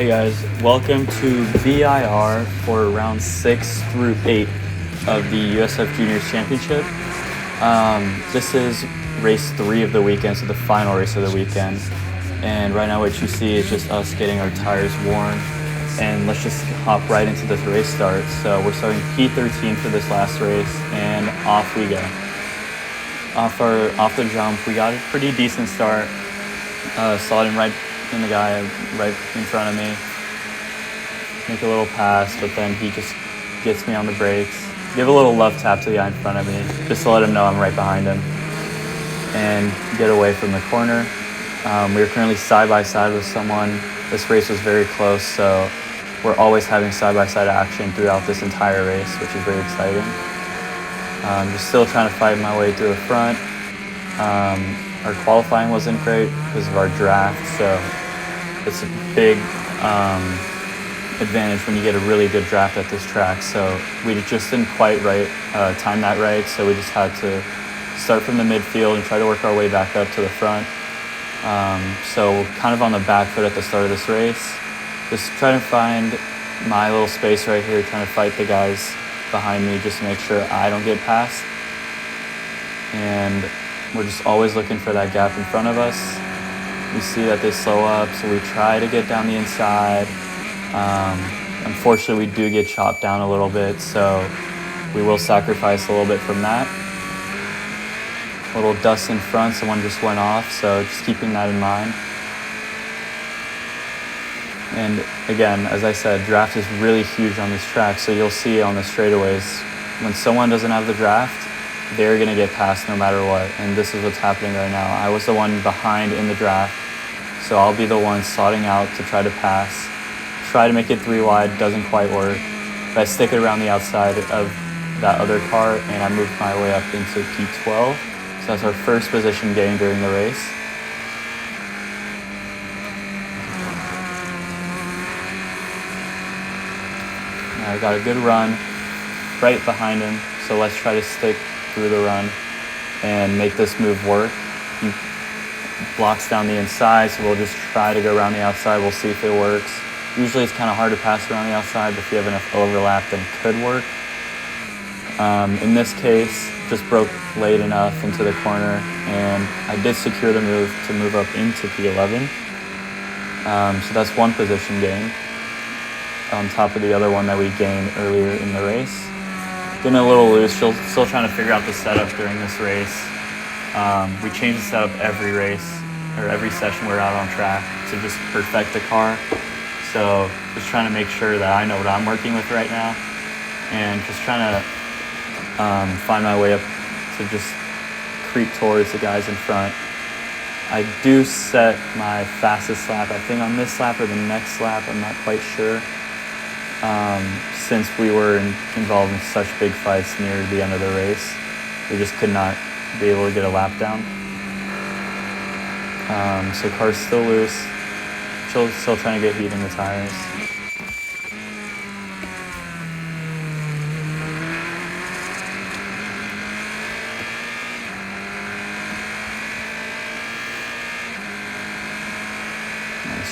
Hey guys, welcome to VIR for round 6 through 8 of the USF Juniors Championship. This is race 3 of the weekend, so the final race of the weekend. And right now what you see is just us getting our tires worn. And let's just hop right into this race start. So we're starting P13 for this last race, and off we go. Off the jump, we got a pretty decent start. Slotting right in the guy right in front of me. Make a little pass, but then he just gets me on the brakes. Give a little love tap to the guy in front of me, just to let him know I'm right behind him. And get away from the corner. We are currently side by side with someone. This race was very close, so we're always having side-by-side action throughout this entire race, which is very exciting. Just still trying to fight my way through the front. Our qualifying wasn't great because of our draft, so it's a big advantage when you get a really good draft at this track. So we just didn't quite time that right, so we just had to start from the midfield and try to work our way back up to the front. So kind of on the back foot at the start of this race. Just trying to find my little space right here, trying to fight the guys behind me just to make sure I don't get past. And we're just always looking for that gap in front of us. We see that they slow up, so we try to get down the inside. Unfortunately, we do get chopped down a little bit, so we will sacrifice a little bit from that. A little dust in front, someone just went off, so just keeping that in mind. And again, as I said, draft is really huge on this track, so you'll see on the straightaways, when someone doesn't have the draft, they're going to get passed no matter what, and this is what's happening right now. I was the one behind in the draft, so I'll be the one slotting out to try to pass. Try to make it 3 wide, doesn't quite work, but I stick it around the outside of that other car, and I move my way up into P12. So that's our first position gain during the race. I got a good run right behind him, so let's try to stick through the run and make this move work. He blocks down the inside, so we'll just try to go around the outside. We'll see if it works. Usually it's kind of hard to pass around the outside, but if you have enough overlap, then it could work. In this case, just broke late enough into the corner, and I did secure the move to move up into P11. So that's one position gain on top of the other one that we gained earlier in the race. Getting a little loose, still trying to figure out the setup during this race. We change the setup every race, or every session we're out on track to just perfect the car. So just trying to make sure that I know what I'm working with right now, and just trying to find my way up to just creep towards the guys in front. I do set my fastest lap, I think on this lap or the next lap, I'm not quite sure. Since we were involved in such big fights near the end of the race, we just could not be able to get a lap down. So car's still loose, still trying to get heat in the tires.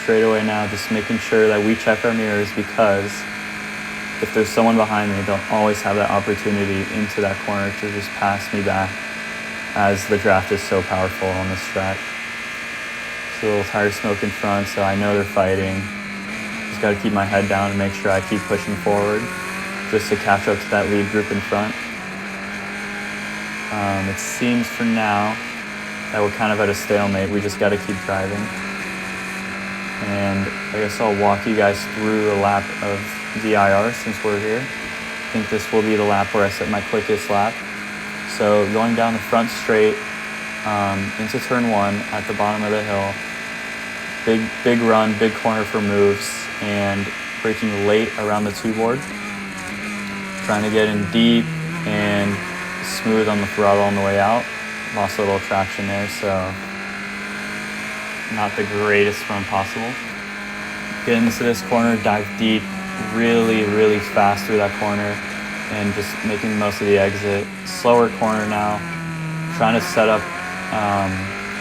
Straight away now, just making sure that we check our mirrors, because if there's someone behind me, they'll always have that opportunity into that corner to just pass me back, as the draft is so powerful on this track. Just a little tire smoke in front, so I know they're fighting. Just got to keep my head down and make sure I keep pushing forward just to catch up to that lead group in front. It seems for now that we're kind of at a stalemate. We just got to keep driving. And I guess I'll walk you guys through a lap of VIR since we're here. I think this will be the lap where I set my quickest lap. So going down the front straight into turn 1 at the bottom of the hill. Big run, big corner for moves, and braking late around the 2-board. Trying to get in deep and smooth on the throttle on the way out. Lost a little traction there, so not the greatest run possible. Get into this corner, dive deep, really fast through that corner, and just making the most of the exit. Slower corner now, trying to set up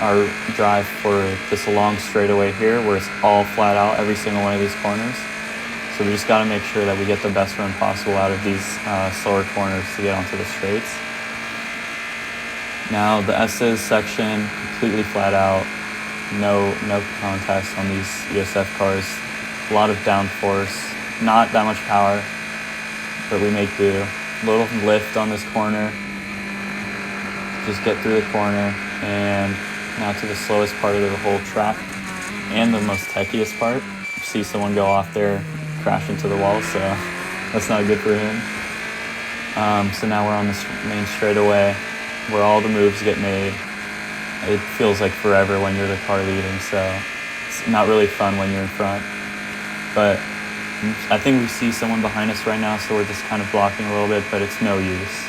our drive for this long straightaway here where it's all flat out, every single one of these corners. So we just got to make sure that we get the best run possible out of these slower corners to get onto the straights. Now the S's section, completely flat out, no contacts on these USF cars. A lot of downforce, not that much power, but we make do. A little lift on this corner, just get through the corner, and now to the slowest part of the whole track and the most techiest part. You see someone go off there, crash into the wall, so that's not good for him. So now we're on this main straightaway where all the moves get made. It feels like forever when you're the car leading, so it's not really fun when you're in front. But I think we see someone behind us right now, so we're just kind of blocking a little bit, but it's no use.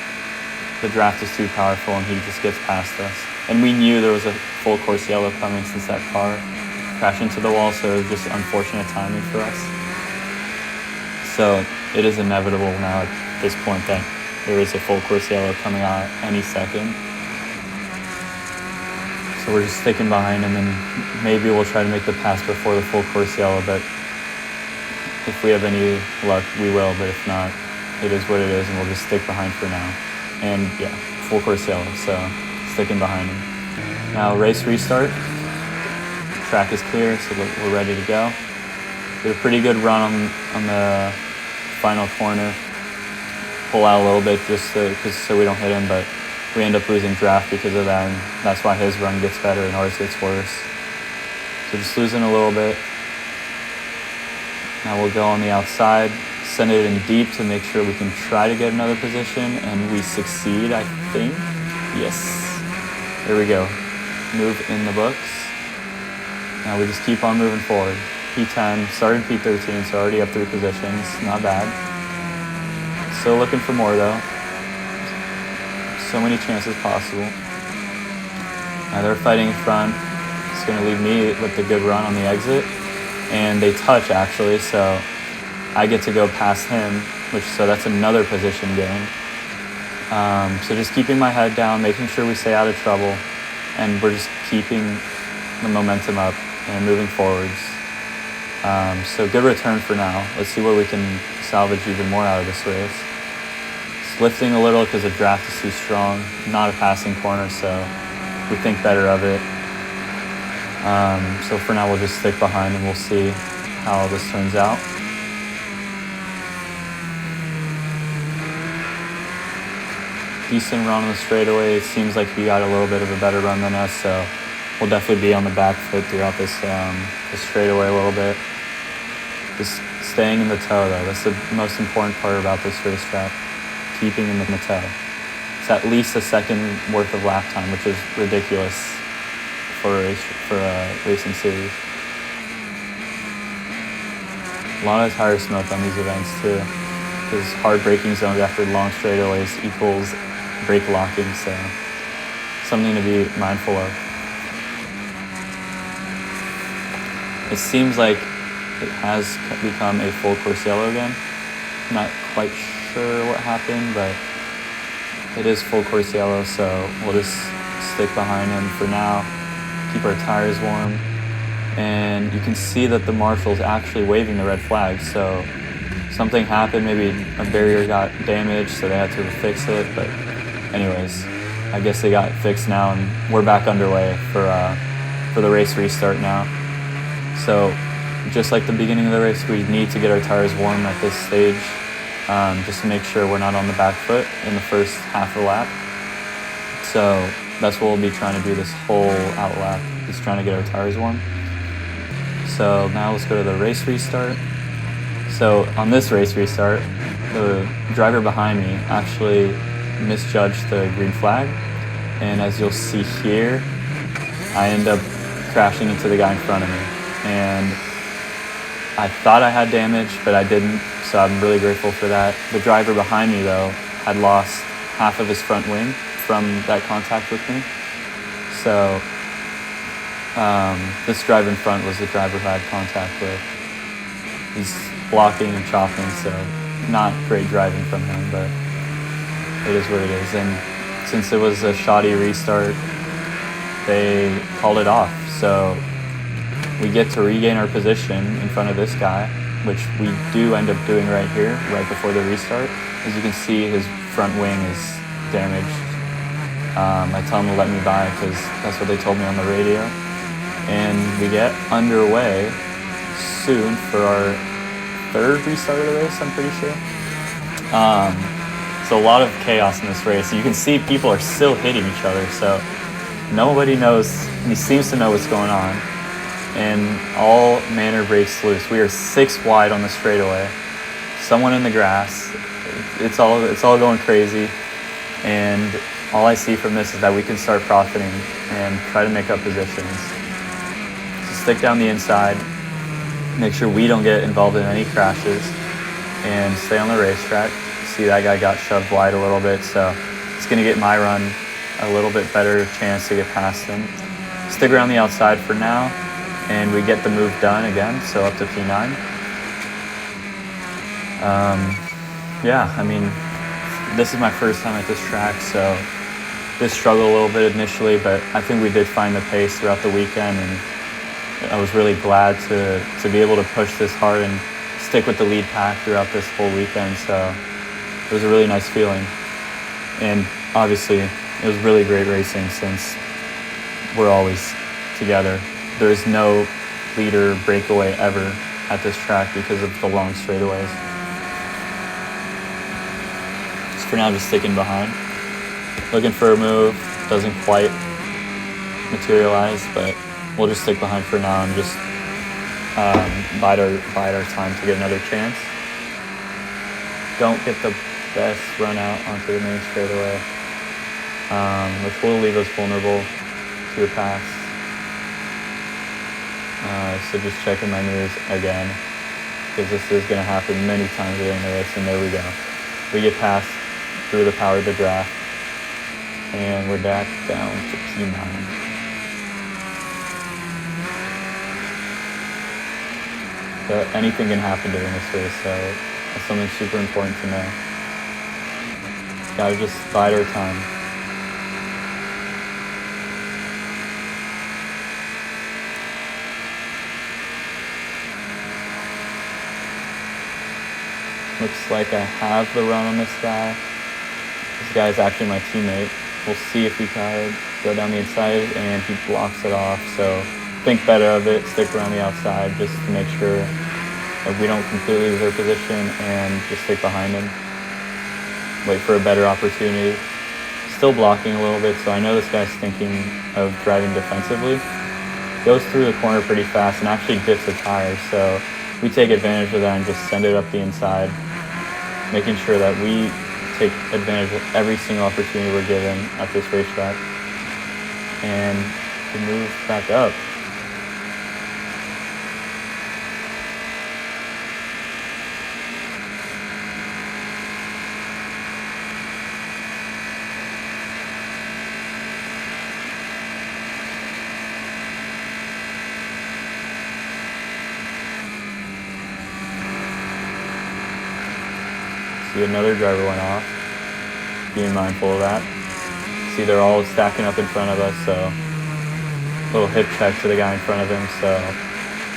The draft is too powerful and he just gets past us. And we knew there was a full course yellow coming since that car crashed into the wall, so it was just unfortunate timing for us. So it is inevitable now at this point that there is a full course yellow coming out any second. So we're just sticking behind him, and maybe we'll try to make the pass before the full course yellow, but if we have any luck, we will, but if not, it is what it is, and we'll just stick behind for now. And yeah, full course yellow, so sticking behind him. Now race restart. Track is clear, so we're ready to go. Did a pretty good run on the final corner. Pull out a little bit just so we don't hit him, but we end up losing draft because of that, and that's why his run gets better and ours gets worse. So just losing a little bit. Now we'll go on the outside, send it in deep to make sure we can try to get another position, and we succeed, I think. Yes. There we go. Move in the books. Now we just keep on moving forward. P10, started P13, so already up 3 positions. Not bad. Still looking for more though. So many chances possible. Now they're fighting in front. It's going to leave me with the good run on the exit. And they touch actually, so I get to go past him, so that's another position gain. So just keeping my head down, making sure we stay out of trouble, and we're just keeping the momentum up and moving forwards. So good return for now. Let's see what we can salvage even more out of this race. It's lifting a little because the draft is too strong. Not a passing corner, so we think better of it. So for now we'll just stick behind and we'll see how this turns out. Decent run on the straightaway. It seems like he got a little bit of a better run than us, so we'll definitely be on the back foot throughout this straightaway a little bit. Just staying in the toe though. That's the most important part about this racetrack. Keeping in the toe. It's at least a second worth of lap time, which is ridiculous for a racing series. A lot of tire smoke on these events too, because hard braking zones after long straightaways equals brake locking, so something to be mindful of. It seems like it has become a full course yellow again. Not quite sure what happened, but it is full course yellow, so we'll just stick behind him for now. Keep our tires warm, and you can see that the marshal's actually waving the red flag, so something happened, maybe a barrier got damaged, so they had to fix it, but anyways, I guess they got fixed now, and we're back underway for the race restart now. So just like the beginning of the race, we need to get our tires warm at this stage, just to make sure we're not on the back foot in the first half of the lap. So that's what we'll be trying to do this whole out lap, just trying to get our tires warm. So now let's go to the race restart. So on this race restart, the driver behind me actually misjudged the green flag. And as you'll see here, I end up crashing into the guy in front of me. And I thought I had damage, but I didn't, so I'm really grateful for that. The driver behind me, though, had lost half of his front wing from that contact with me. So this driver in front was the driver who I had contact with. He's blocking and chopping, so not great driving from him, but it is what it is. And since it was a shoddy restart, they called it off. So we get to regain our position in front of this guy, which we do end up doing right here, right before the restart. As you can see, his front wing is damaged. I tell him to let me by because that's what they told me on the radio. And we get underway soon for our third restart of the race, I'm pretty sure. So a lot of chaos in this race. You can see people are still hitting each other, so nobody knows, he seems to know what's going on. And all manner breaks loose. We are 6 wide on the straightaway. Someone in the grass. It's all going crazy. And all I see from this is that we can start profiting and try to make up positions. So stick down the inside. Make sure we don't get involved in any crashes. And stay on the racetrack. See, that guy got shoved wide a little bit, so it's going to get my run a little bit better chance to get past him. Stick around the outside for now, and we get the move done again, so up to P9. Yeah, I mean, this is my first time at this track, so did struggle a little bit initially, but I think we did find the pace throughout the weekend, and I was really glad to be able to push this hard and stick with the lead pack throughout this whole weekend, so it was a really nice feeling. And obviously, it was really great racing since we're always together. There is no leader breakaway ever at this track because of the long straightaways. So for now, just sticking behind. Looking for a move, doesn't quite materialize, but we'll just stick behind for now and just bide our time to get another chance. Don't get the best run out onto the main straightaway, which will leave us vulnerable to a pass. So just checking my mirrors again, because this is going to happen many times during the race, and there we go. We get past through the power of the draft, and we're back down to P9. So anything can happen during this race, so that's something super important to know. Gotta just bide our time. Looks like I have the run on this guy. This guy is actually my teammate. We'll see if we can go down the inside, and he blocks it off. So think better of it, stick around the outside just to make sure that we don't completely lose our position, and just stick behind him. Wait for a better opportunity. Still blocking a little bit, so I know this guy's thinking of driving defensively. Goes through the corner pretty fast and actually dips a tire, so we take advantage of that and just send it up the inside, making sure that we take advantage of every single opportunity we're given at this racetrack and to move back up. See, another driver went off. Being mindful of that. See, they're all stacking up in front of us, so a little hip check to the guy in front of him. So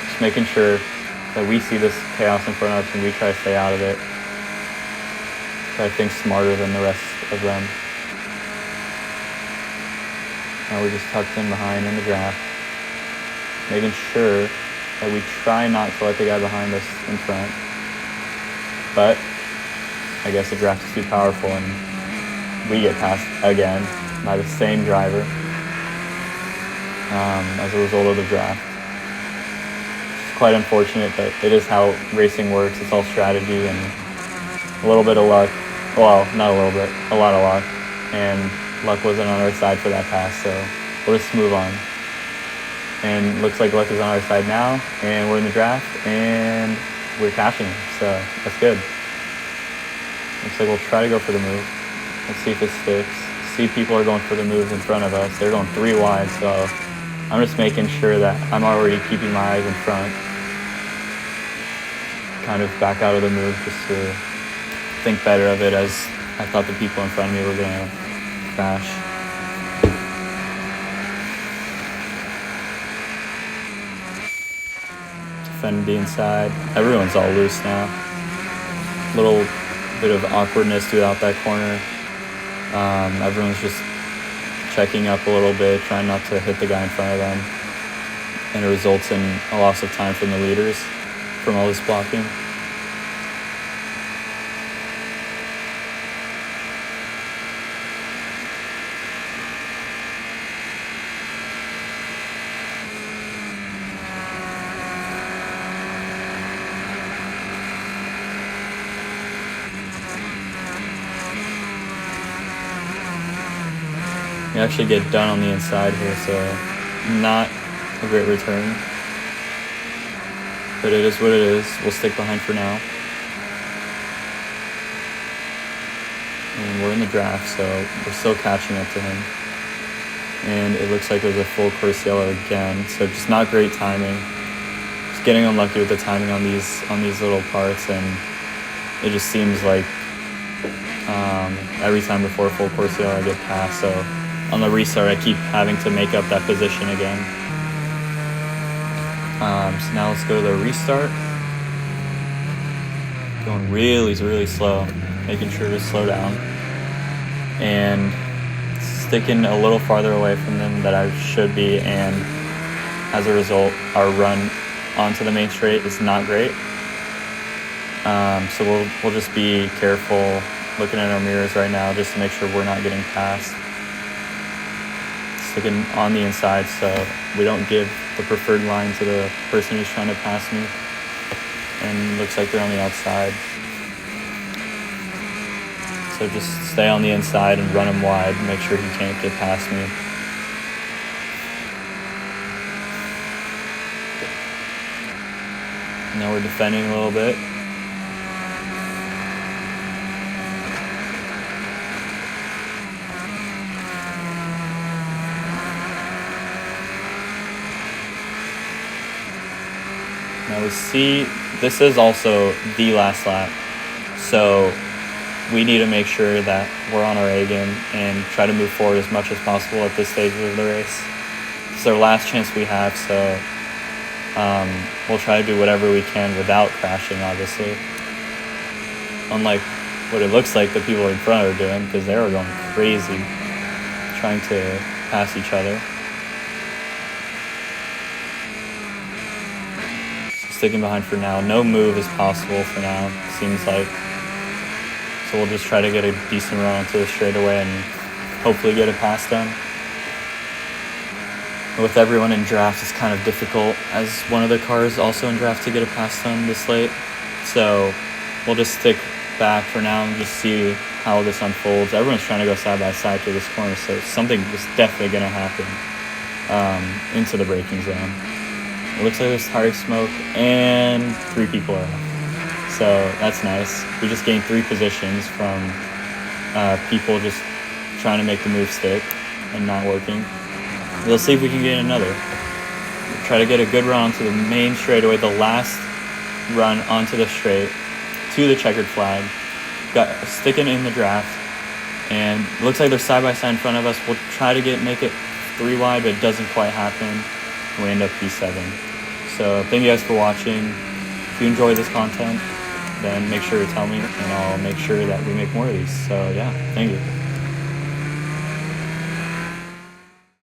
just making sure that we see this chaos in front of us and we try to stay out of it. Try to think smarter than the rest of them. Now we're just tucked in behind in the draft, making sure that we try not to let the guy behind us in front. But I guess the draft is too powerful and we get passed again by the same driver as a result of the draft. It's quite unfortunate, but it is how racing works. It's all strategy and a little bit of luck. Well, not a little bit, a lot of luck. And luck wasn't on our side for that pass, so we'll just move on. And looks like luck is on our side now, and we're in the draft, and we're cashing, so that's good. Looks like we'll try to go for the move. Let's see if it sticks. See, people are going for the moves in front of us. They're going 3 wide, so I'm just making sure that I'm already keeping my eyes in front. Kind of back out of the move just to think better of it, as I thought the people in front of me were going to crash. defend the inside. Everyone's all loose now. Little bit of awkwardness throughout that corner. Everyone's just checking up a little bit, trying not to hit the guy in front of them. And it results in a loss of time from the leaders from all this blocking. You actually get done on the inside here, so not a great return. But it is what it is. We'll stick behind for now. And we're in the draft, so we're still catching up to him. And it looks like there's a full course yellow again, so just not great timing. Just getting unlucky with the timing on these little parts, and it just seems like every time before full course yellow I get past, so on the restart I keep having to make up that position again. So now let's go to the restart. Going really slow, making sure to slow down. And sticking a little farther away from them than I should be, and as a result, our run onto the main straight is not great. So we'll just be careful looking at our mirrors right now just to make sure we're not getting passed. Sticking on the inside so we don't give the preferred line to the person who's trying to pass me. And looks like they're on the outside. So just stay on the inside and run him wide and make sure he can't get past me. Now we're defending a little bit. Now we see this is also the last lap, so we need to make sure that we're on our A game and try to move forward as much as possible at this stage of the race. It's our last chance we have, so we'll try to do whatever we can without crashing, obviously. Unlike what it looks like the people in front are doing, because they were going crazy trying to pass each other. Sticking behind for now. No move is possible for now, seems like. So we'll just try to get a decent run onto the straightaway and hopefully get it past them. With everyone in draft, it's kind of difficult as one of the cars also in draft to get it past them this late. So we'll just stick back for now and just see how this unfolds. Everyone's trying to go side by side through this corner, so something is definitely going to happen into the braking zone. It looks like there's tire smoke and 3 people are off. So that's nice. We just gained 3 positions from people just trying to make the move stick and not working. We'll see if we can get another. We'll try to get a good run onto the main straightaway, the last run onto the straight to the checkered flag. Got sticking in the draft, and it looks like they're side by side in front of us. We'll try to make it 3 wide, but it doesn't quite happen. We end up P7. So thank you guys for watching. If you enjoy this content, then make sure to tell me, and I'll make sure that we make more of these. So yeah, thank you.